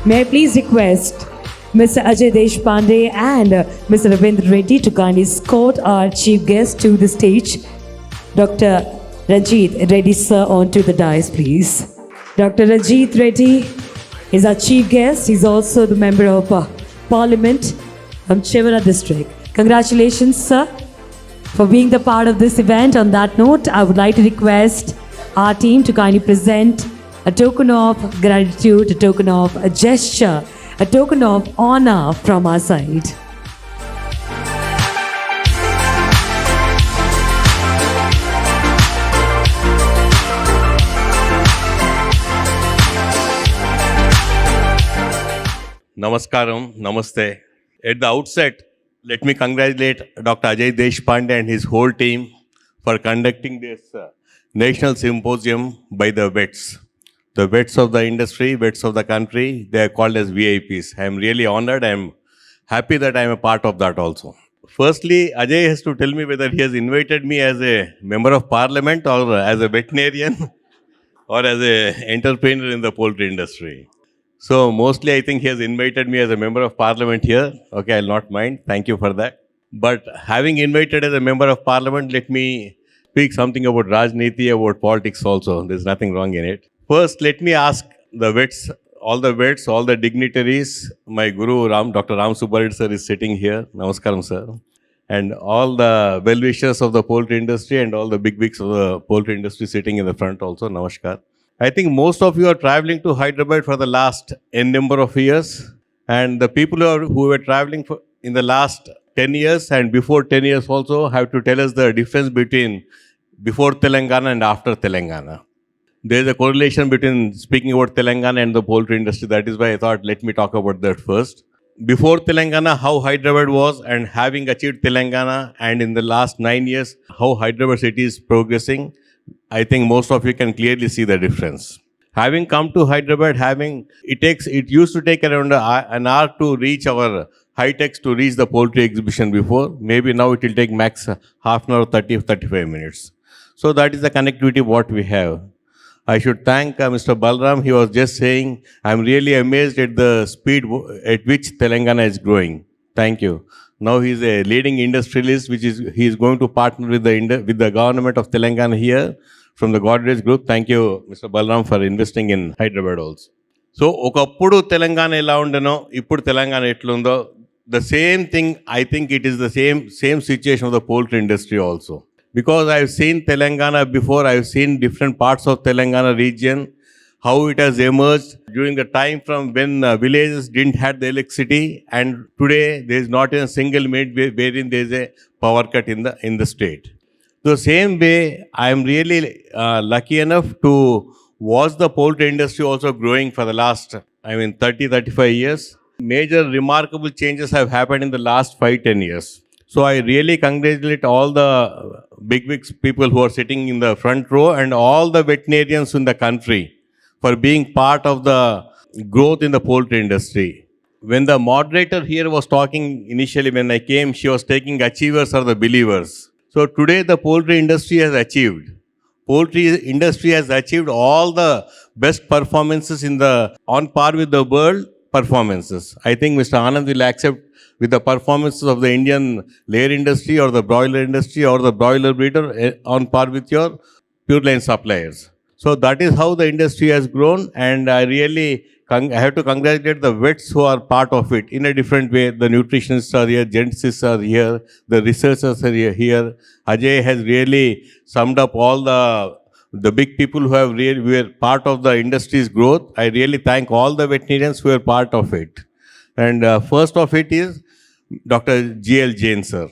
May I please request Mr. Ajay Deshpande and Mr. Ranjith Reddy to kindly escort our chief guest to the stage. Dr. Ranjith Reddy sir onto the dais, please. Dr. Ranjith Reddy is our chief guest. He's also the member of Parliament from Chevalla district. Congratulations, sir, for being the part of this event. On that note, I would like to request our team to kindly present a token of gratitude, a token of a gesture, a token of honor from our side. Namaskaram, namaste. At the outset, let me congratulate Dr. Ajay Deshpande and his whole team for conducting this national symposium by the vets. The vets of the industry, vets of the country, they are called as VIPs. I am really honored. I am happy that I am a part of that also. Firstly, Ajay has to tell me whether he has invited me as a member of parliament or as a veterinarian or as an entrepreneur in the poultry industry. So mostly I think he has invited me as a member of parliament here. Okay, I'll not mind. Thank you for that. But having invited as a member of parliament, let me speak something about Rajniti, about politics also. There's nothing wrong in it. First, let me ask the vets, all the dignitaries. My guru, Dr. Ram Subbareddy sir is sitting here. Namaskaram, sir. And all the well-wishers of the poultry industry and all the big wigs of the poultry industry sitting in the front also. Namaskar. I think most of you are traveling to Hyderabad for the last n number of years. And the people who were traveling in the last 10 years and before 10 years also have to tell us the difference between before Telangana and after Telangana. There is a correlation between speaking about Telangana and the poultry industry. That is why I thought, let me talk about that first. Before Telangana, how Hyderabad was, and having achieved Telangana, and in the last 9 years, how Hyderabad city is progressing, I think most of you can clearly see the difference. Having come to Hyderabad, it used to take around an hour to reach our high-techs to reach the poultry exhibition before. Maybe now it will take max half an hour, 35 minutes. So that is the connectivity what we have. I should thank Mr. Balram. He was just saying, I'm really amazed at the speed at which Telangana is growing. Thank you. Now he is a leading industrialist, he is going to partner with the government of Telangana here from the Godrej Group. Thank you, Mr. Balram, for investing in Hyderabad also. So, okappudu Telangana ela undano, ippudu Telangana etlundo, the same thing, I think it is the same situation of the poultry industry also. Because I have seen Telangana before, I have seen different parts of Telangana region, how it has emerged during the time from when villages didn't have the electricity, and today there is not a single minute wherein there is a power cut in the state. The same way, I am really lucky enough to watch the poultry industry also growing for the last, 30-35 years. Major remarkable changes have happened in the last 5-10 years. So I really congratulate all the bigwigs people who are sitting in the front row and all the veterinarians in the country for being part of the growth in the poultry industry. When the moderator here was talking initially when I came, she was taking achievers or the believers. So today the poultry industry has achieved. Poultry industry has achieved all the best performances on par with the world performances. I think Mr. Anand will accept with the performances of the Indian layer industry or the broiler industry or the broiler breeder on par with your pure line suppliers. So that is how the industry has grown, and I really have to congratulate the vets who are part of it in a different way. The nutritionists are here, geneticists are here, the researchers are here. Ajay has really summed up all the big people who have really were part of the industry's growth. I really thank all the veterinarians who are part of it. And first of it is Dr. G.L. Jain sir.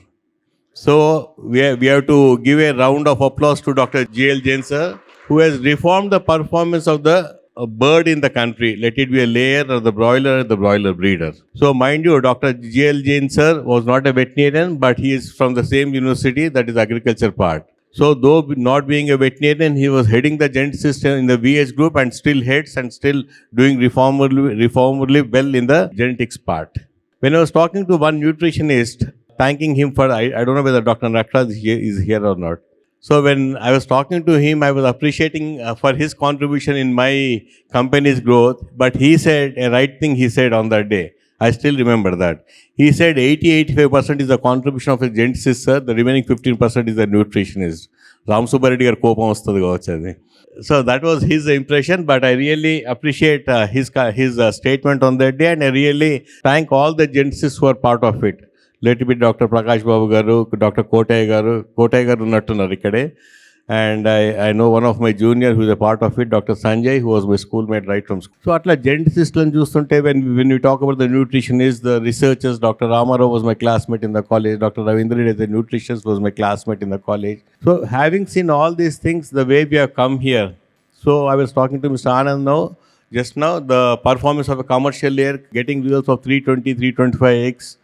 So we have to give a round of applause to Dr. G.L. Jain sir, who has reformed the performance of the bird in the country, let it be a layer or the broiler breeder. So mind you, Dr. G.L. Jain sir was not a veterinarian, but he is from the same university, that is agriculture part. So though not being a veterinarian, he was heading the geneticist in the VH group and still heads and still doing reformably well in the genetics part. When I was talking to one nutritionist, thanking him for, I don't know whether Dr. Nakra is here or not. So when I was talking to him, I was appreciating for his contribution in my company's growth. But he said a right thing he said on that day. I still remember that. He said 80-85% is the contribution of a geneticist, sir. The remaining 15% is the nutritionist. Ram Subbareddy garu kopam vastadi kavachu adi. So that was his impression, but I really appreciate his statement on that day, and I really thank all the geneticists who are part of it. Let it be Dr. Prakash Babu garu, Dr. Kotay garu unnattunnaru ikkade. And I know one of my junior who is a part of it, Dr. Sanjay, who was my schoolmate right from school. So atla geneticists చూస్తుంటే when we talk about the nutritionists, the researchers, Dr. Ramarao was my classmate in the college, Dr. Ravindra Reddy, the nutritionist, was my classmate in the college. So having seen all these things, the way we have come here, so I was talking to Mr. Anand just now, the performance of a commercial layer getting results of 320, 325x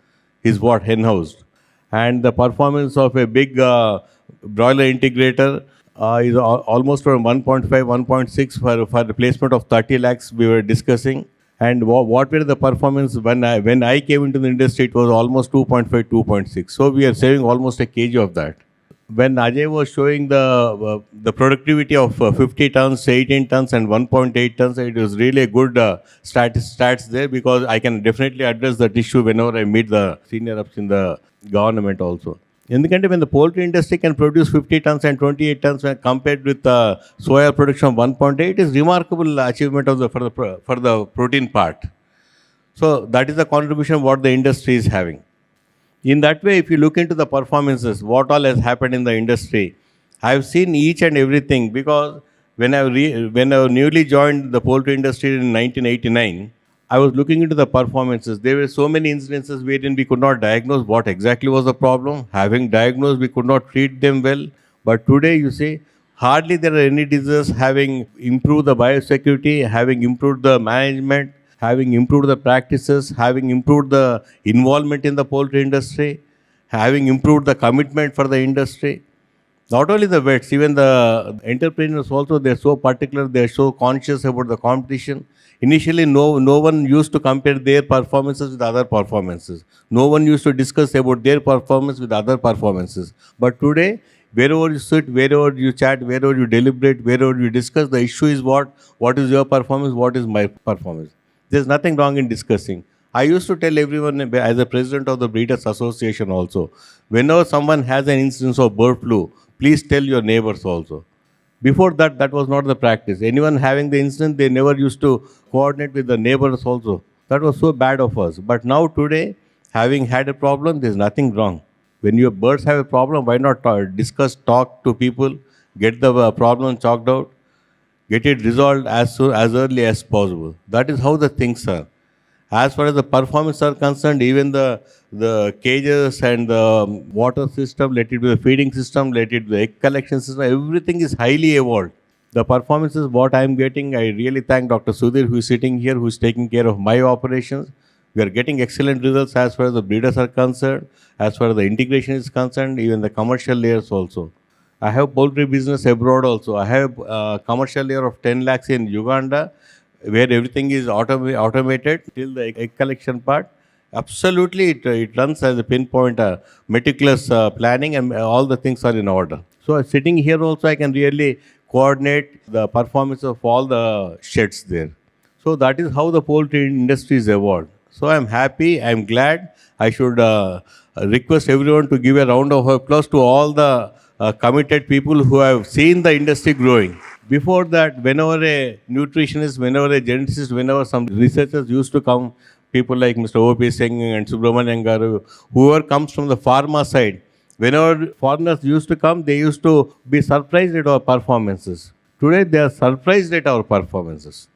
is what hen-housed. And the performance of a big broiler integrator is almost around 1.5, 1.6 for the placement of 30 lakhs we were discussing. And what were the performance when I came into the industry, it was almost 2.5, 2.6. So we are saving almost a kg of that. When Ajay was showing the productivity of 50 tons, 18 tons and 1.8 tons, it was really a good stats there, because I can definitely address that issue whenever I meet the senior ups in the government also. ఎందుకంటే when the poultry industry can produce 50 tons and 28 tons when compared with soya production of 1.8, it is remarkable achievement of for the protein part. So that is the contribution what the industry is having. In that way, if you look into the performances, what all has happened in the industry, I have seen each and everything, because when I newly joined the poultry industry in 1989, I was looking into the performances. There were so many incidences wherein we could not diagnose what exactly was the problem. Having diagnosed, we could not treat them well. But today, you see, hardly there are any diseases having improved the biosecurity, having improved the management, having improved the practices, having improved the involvement in the poultry industry, having improved the commitment for the industry. Not only the vets, even the entrepreneurs also, they're so particular, they're so conscious about the competition. Initially, no one used to compare their performances with other performances. No one used to discuss about their performance with other performances. But today, wherever you sit, wherever you chat, wherever you deliberate, wherever you discuss, the issue is what is your performance, what is my performance. There's nothing wrong in discussing. I used to tell everyone as a president of the Breeders Association also, whenever someone has an instance of bird flu, please tell your neighbors also. Before that, that was not the practice. Anyone having the incident, they never used to coordinate with the neighbors also. That was so bad of us. But now today, having had a problem, there's nothing wrong. When your birds have a problem, why not discuss, talk to people, get the problem chalked out, get it resolved as early as possible. That is how the things are. As far as the performance are concerned, even the cages and the water system, let it be the feeding system, let it be the egg collection system, everything is highly evolved. The performance is what I am getting. I really thank Dr. Sudhir, who is sitting here, who is taking care of my operations. We are getting excellent results as far as the breeders are concerned, as far as the integration is concerned, even the commercial layers also. I have poultry business abroad also. I have commercial layer of 10 lakhs in Uganda, where everything is automated till the egg collection part. Absolutely, it runs as a pinpoint, meticulous planning, and all the things are in order. So sitting here also, I can really coordinate the performance of all the sheds there. So that is how the poultry industry is evolved. So I'm happy, I'm glad. I should request everyone to give a round of applause to all the committed people who have seen the industry growing. Before that, whenever a nutritionist, whenever a geneticist, whenever some researchers used to come, people like Mr. O.P. Singh and Subramanian Garu, whoever comes from the pharma side, whenever foreigners used to come, they used to be surprised at our performances. Today, they are surprised at our performances,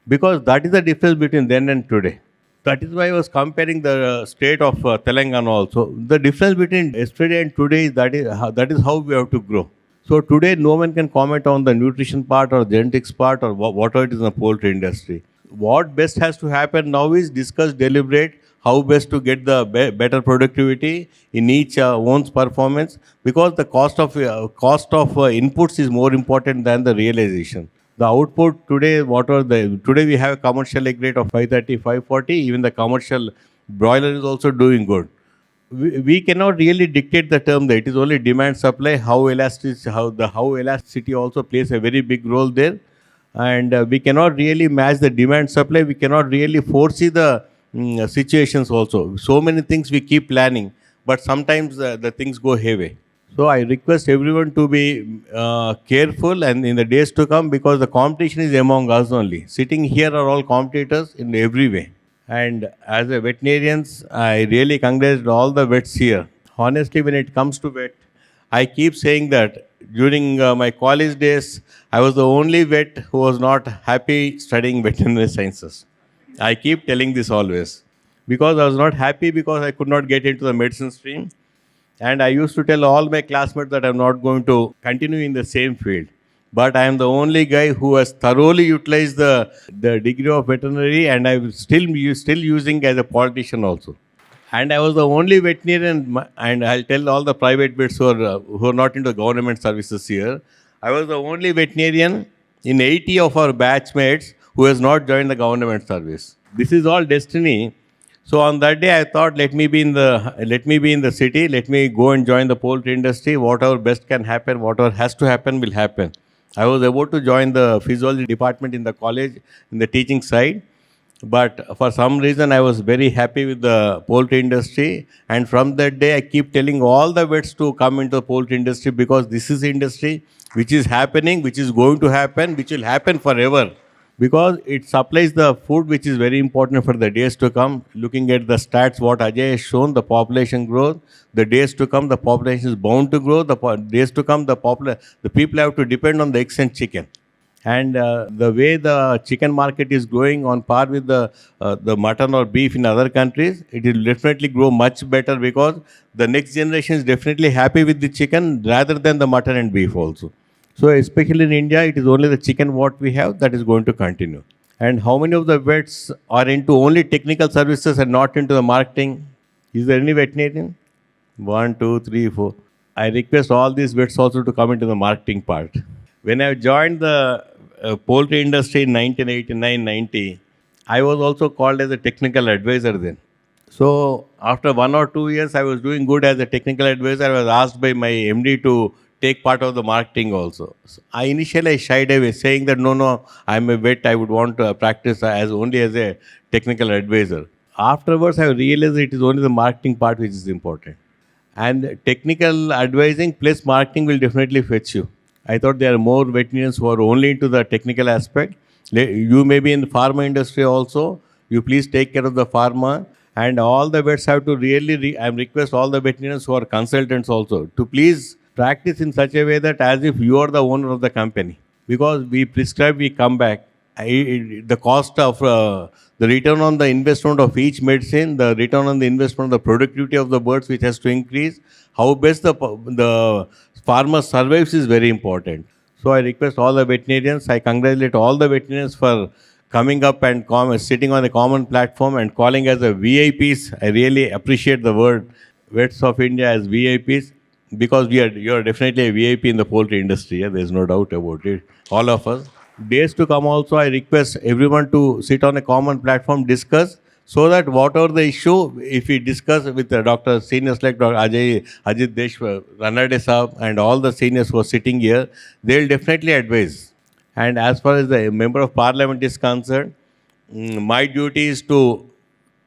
because that is the difference between then and today. That is why I was comparing the state of Telangana also. The difference between yesterday and today, that is how we have to grow. So today, no one can comment on the nutrition part or genetics part or whatever it is in the poultry industry. What best has to happen now is discuss, deliberate, how best to get the better productivity in each one's performance, because the cost of inputs is more important than the realization. The output today, today we have a commercial egg rate of 530, 540, even the commercial broiler is also doing good. we cannot really dictate the term there. It is only demand supply. How elasticity also plays a very big role there, and we cannot really match the demand supply. We cannot really foresee the situations also. So many things we keep planning, but sometimes the things go hayway. So I request everyone to be careful and in the days to come, because the competition is among us only. Sitting here are all competitors in every way. And as a veterinarians, I really congratulate all the vets here. Honestly, when it comes to vet, I keep saying that during my college days, I was the only vet who was not happy studying veterinary sciences. I keep telling this always, because I was not happy because I could not get into the medicine stream. And I used to tell all my classmates that I'm not going to continue in the same field. But I am the only guy who has thoroughly utilized the degree of veterinary, and I'm still using as a politician also. And I was the only veterinarian, and I'll tell all the private vets who are not into government services here. I was the only veterinarian in 80 of our batchmates who has not joined the government service. This is all destiny. So on that day, I thought, let me be in the city. Let me go and join the poultry industry. Whatever best can happen, whatever has to happen, will happen. I was about to join the physiology department in the college, in the teaching side. But for some reason, I was very happy with the poultry industry. And from that day, I keep telling all the vets to come into the poultry industry, because this is industry which is happening, which is going to happen, which will happen forever. Because it supplies the food which is very important for the days to come. Looking at the stats, what Ajay has shown, the population growth, the days to come, the population is bound to grow. Days to come, the people have to depend on the eggs and chicken. And the way the chicken market is growing on par with the mutton or beef in other countries, it will definitely grow much better, because the next generation is definitely happy with the chicken rather than the mutton and beef also. So especially in India, it is only the chicken what we have that is going to continue. And how many of the vets are into only technical services and not into the marketing? Is there any veterinarian? 1, 2, 3, 4. I request all these vets also to come into the marketing part. When I joined the poultry industry in 1989-90, I was also called as a technical advisor then. So after 1 or 2 years, I was doing good as a technical advisor. I was asked by my MD to take part of the marketing also. So I initially shied away, saying that no, I'm a vet. I would want to practice only as a technical advisor. Afterwards, I realized it is only the marketing part which is important. And technical advising plus marketing will definitely fetch you. I thought there are more veterinarians who are only into the technical aspect. You may be in the pharma industry also. You please take care of the pharma. And all the vets have to I request all the veterinarians who are consultants also to please practice in such a way that as if you are the owner of the company. Because we prescribe, we come back. The cost of the return on the investment of each medicine, the return on the investment, the productivity of the birds which has to increase, how best the farmer survives is very important. So I request all the veterinarians, I congratulate all the veterinarians for coming up and sitting on a common platform and calling as a VIPs. I really appreciate the word Vets of India as VIPs, because you are definitely a VIP in the poultry industry. Yeah? There's no doubt about it. All of us. Days to come also, I request everyone to sit on a common platform, discuss, so that whatever the issue, if we discuss with Dr. Seniors like Dr. Ajit Ranade Saab and all the seniors who are sitting here, they will definitely advise. And as far as the member of parliament is concerned, my duty is to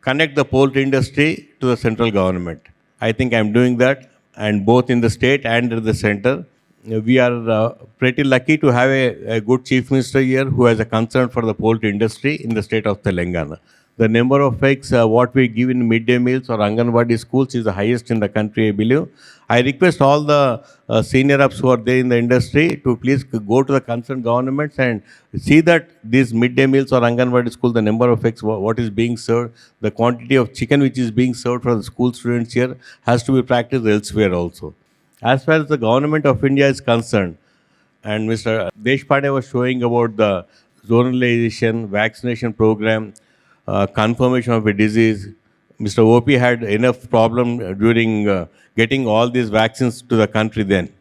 connect the poultry industry to the central government. I think I'm doing that, and both in the state and in the center. We are pretty lucky to have a good chief minister here who has a concern for the poultry industry in the state of Telangana. The number of eggs what we give in midday meals or Anganwadi schools is the highest in the country, I believe. I request all the senior ups who are there in the industry to please go to the concerned governments and see that these midday meals or Anganwadi school, the number of eggs, what is being served, the quantity of chicken which is being served for the school students here has to be practiced elsewhere also. As far as the government of India is concerned, and Mr. Deshpande was showing about the zonalization, vaccination program, confirmation of a disease. Mr. OP had enough problem during getting all these vaccines to the country then.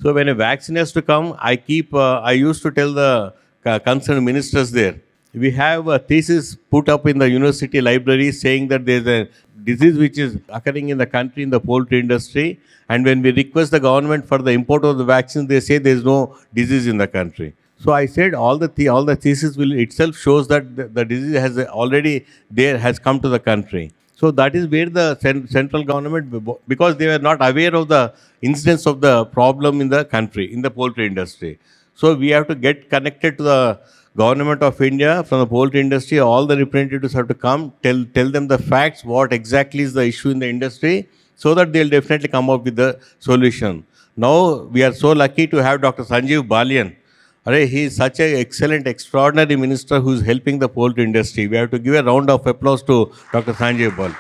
So when a vaccine has to come, I used to tell the concerned ministers there We have a thesis put up in the university library saying that there's a disease which is occurring in the country in the poultry industry. And when we request the government for the import of the vaccines, they say there's no disease in the country. So I said all the thesis will itself shows that the disease has already has come to the country. So that is where the central government, because they were not aware of the incidence of the problem in the country, in the poultry industry. So we have to get connected to the government of India from the poultry industry. All the representatives have to come, tell them the facts, what exactly is the issue in the industry, so that they'll definitely come up with the solution. Now we are so lucky to have Dr. Sanjeev Balian. He is such an excellent, extraordinary minister who is helping the poultry industry. We have to give a round of applause to Dr. Sanjeev Bal,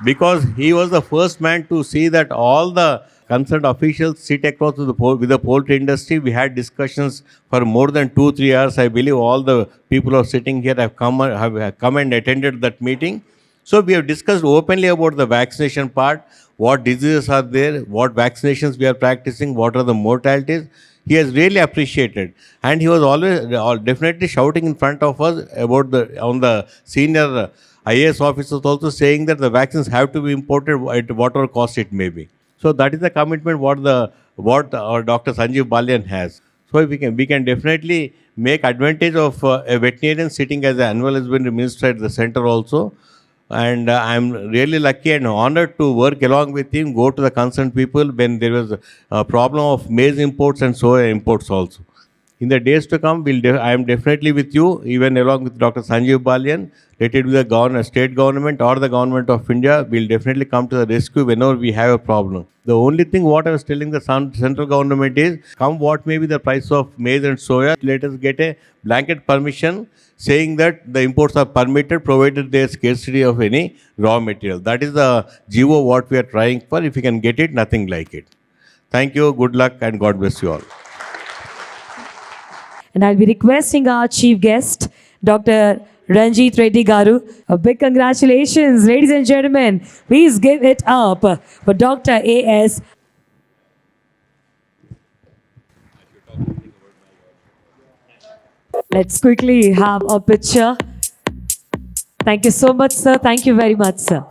because he was the first man to see that all the concerned officials sit across with the poultry industry. We had discussions for more than 2-3 hours. I believe all the people who are sitting here have come and attended that meeting. So we have discussed openly about the vaccination part, what diseases are there, what vaccinations we are practicing, what are the mortalities. He has really appreciated, and he was always definitely shouting in front of us about the senior IAS officers also, saying that the vaccines have to be imported at whatever cost it may be. So that is the commitment what our Dr. Sanjeev Balian has. So we can definitely make advantage of a veterinarian sitting as an animal husbandry minister at the center also. And I'm really lucky and honored to work along with him, go to the concerned people when there was a problem of maize imports and soya imports also. In the days to come, I am definitely with you, even along with Dr. Sanjeev Balian. Let it be the state government or the government of India, will definitely come to the rescue whenever we have a problem. The only thing what I was telling the central government is, come what may be the price of maize and soya, let us get a blanket permission saying that the imports are permitted provided there is scarcity of any raw material. That is the GO what we are trying for. If we can get it, nothing like it. Thank you, good luck, and God bless you all. And I'll be requesting our chief guest, Dr. Ranjith Reddy Garu. A big congratulations, ladies and gentlemen. Please give it up for Dr. A.S. Let's quickly have a picture. Thank you so much, sir. Thank you very much, sir.